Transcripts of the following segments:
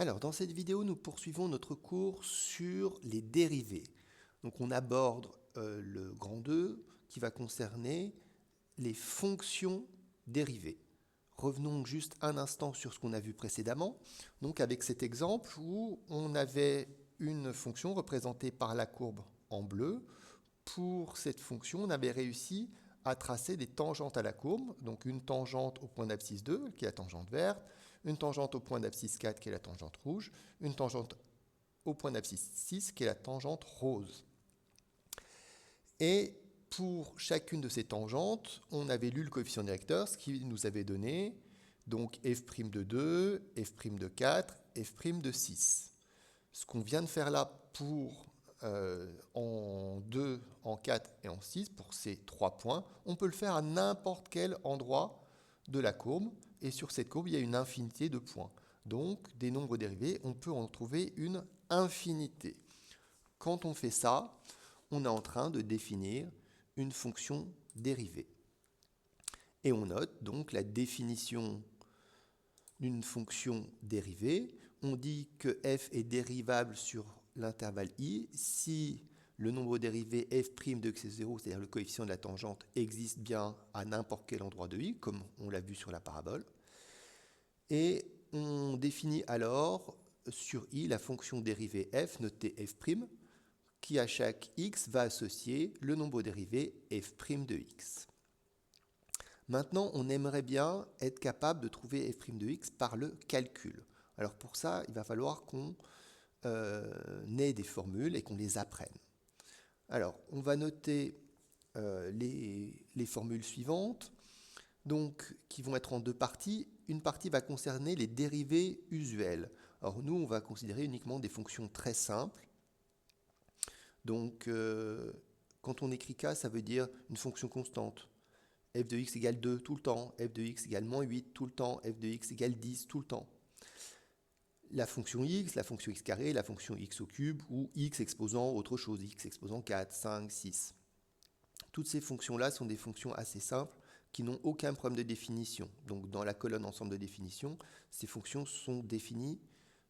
Alors, dans cette vidéo, nous poursuivons notre cours sur les dérivés. Donc, on aborde le grand 2 qui va concerner les fonctions dérivées. Revenons juste un instant sur ce qu'on a vu précédemment. Donc, avec cet exemple où on avait une fonction représentée par la courbe en bleu. Pour cette fonction, on avait réussi à tracer des tangentes à la courbe, donc une tangente au point d'abscisse 2, qui est la tangente verte, une tangente au point d'abscisse 4, qui est la tangente rouge, une tangente au point d'abscisse 6, qui est la tangente rose. Et pour chacune de ces tangentes, on avait lu le coefficient directeur, ce qui nous avait donné donc f' de 2, f' de 4, f' de 6. Ce qu'on vient de faire là pour en 2, en 4 et en 6, pour ces 3 points, on peut le faire à n'importe quel endroit de la courbe. Et sur cette courbe, il y a une infinité de points. Donc, des nombres dérivés, on peut en trouver une infinité. Quand on fait ça, on est en train de définir une fonction dérivée. Et on note donc la définition d'une fonction dérivée. On dit que f est dérivable sur l'intervalle i si le nombre dérivé f' de x est 0, c'est-à-dire le coefficient de la tangente, existe bien à n'importe quel endroit de i, comme on l'a vu sur la parabole. Et on définit alors sur i la fonction dérivée f, notée f', qui à chaque x va associer le nombre dérivé f' de x. Maintenant, on aimerait bien être capable de trouver f' de x par le calcul. Alors pour ça, il va falloir qu'on ait des formules et qu'on les apprenne. Alors, on va noter les formules suivantes, donc, qui vont être en deux parties. Une partie va concerner les dérivés usuels. Alors nous, on va considérer uniquement des fonctions très simples. Donc, quand on écrit k, ça veut dire une fonction constante. F de x égale 2 tout le temps, f de x égale moins 8 tout le temps, f de x égale 10 tout le temps. La fonction x, la fonction x carré, la fonction x au cube, ou x exposant autre chose, x exposant 4, 5, 6. Toutes ces fonctions-là sont des fonctions assez simples qui n'ont aucun problème de définition. Donc dans la colonne ensemble de définition, ces fonctions sont définies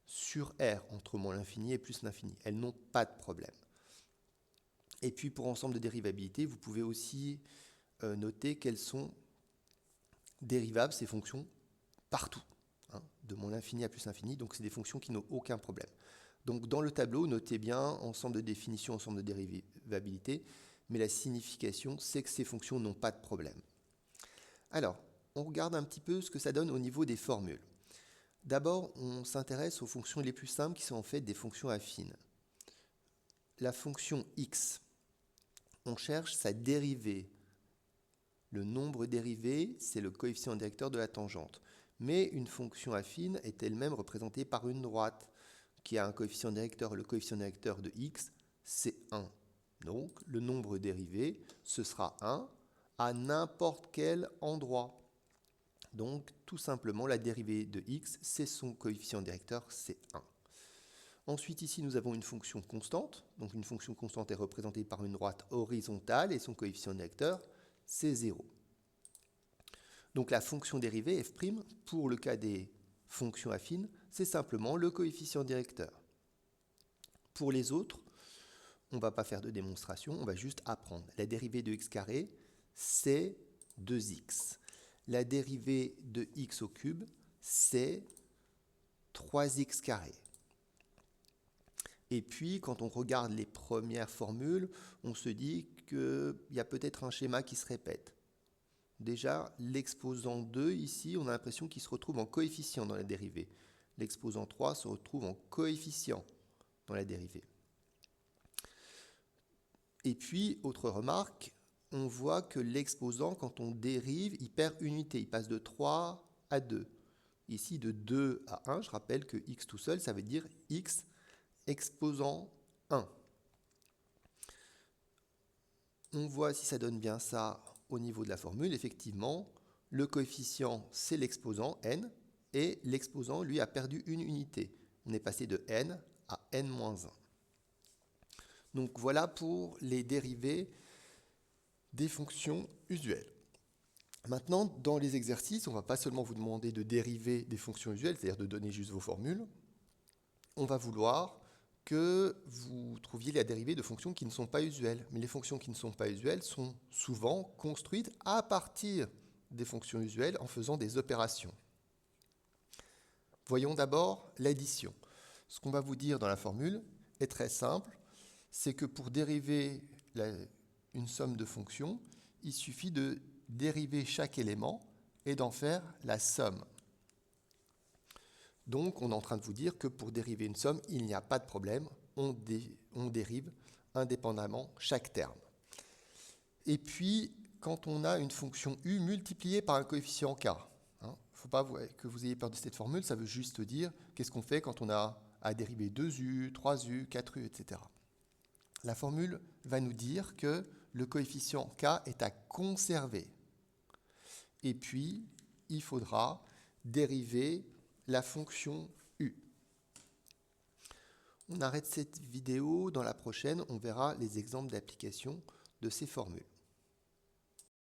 sur R, entre moins l'infini et plus l'infini. Elles n'ont pas de problème. Et puis pour ensemble de dérivabilité, vous pouvez aussi noter qu'elles sont dérivables, ces fonctions, partout, de moins l'infini à plus l'infini. Donc c'est des fonctions qui n'ont aucun problème. Donc dans le tableau, notez bien ensemble de définition, ensemble de dérivabilité, mais la signification, c'est que ces fonctions n'ont pas de problème. Alors, on regarde un petit peu ce que ça donne au niveau des formules. D'abord, on s'intéresse aux fonctions les plus simples qui sont en fait des fonctions affines. La fonction x, on cherche sa dérivée. Le nombre dérivé, c'est le coefficient directeur de la tangente. Mais une fonction affine est elle-même représentée par une droite qui a un coefficient directeur. Le coefficient directeur de x, c'est 1. Donc, le nombre dérivé, ce sera 1 à n'importe quel endroit. Donc, tout simplement, la dérivée de x, c'est son coefficient directeur, c'est 1. Ensuite, ici, nous avons une fonction constante. Donc, une fonction constante est représentée par une droite horizontale et son coefficient directeur, c'est 0. Donc, la fonction dérivée, f', pour le cas des fonctions affines, c'est simplement le coefficient directeur. Pour les autres, on ne va pas faire de démonstration, on va juste apprendre. La dérivée de x carré, c'est 2x. La dérivée de x au cube, c'est 3x carré. Et puis, quand on regarde les premières formules, on se dit qu'il y a peut-être un schéma qui se répète. Déjà, l'exposant 2, ici, on a l'impression qu'il se retrouve en coefficient dans la dérivée. L'exposant 3 se retrouve en coefficient dans la dérivée. Et puis, autre remarque, on voit que l'exposant, quand on dérive, il perd une unité. Il passe de 3 à 2. Ici, de 2 à 1, je rappelle que x tout seul, ça veut dire x exposant 1. On voit si ça donne bien ça au niveau de la formule. Effectivement, le coefficient, c'est l'exposant, n, et l'exposant, lui, a perdu une unité. On est passé de n à n-1. Donc voilà pour les dérivés des fonctions usuelles. Maintenant, dans les exercices, on ne va pas seulement vous demander de dériver des fonctions usuelles, c'est-à-dire de donner juste vos formules, on va vouloir que vous trouviez la dérivée de fonctions qui ne sont pas usuelles. Mais les fonctions qui ne sont pas usuelles sont souvent construites à partir des fonctions usuelles en faisant des opérations. Voyons d'abord l'addition. Ce qu'on va vous dire dans la formule est très simple, c'est que pour dériver une somme de fonctions, il suffit de dériver chaque élément et d'en faire la somme. Donc, on est en train de vous dire que pour dériver une somme, il n'y a pas de problème, on dérive indépendamment chaque terme. Et puis, quand on a une fonction u multipliée par un coefficient k, il ne faut pas que vous ayez peur de cette formule, ça veut juste dire qu'est-ce qu'on fait quand on a à dériver 2u, 3u, 4u, etc. La formule va nous dire que le coefficient k est à conserver. Et puis, il faudra dériver la fonction u. On arrête cette vidéo. Dans la prochaine, on verra les exemples d'application de ces formules.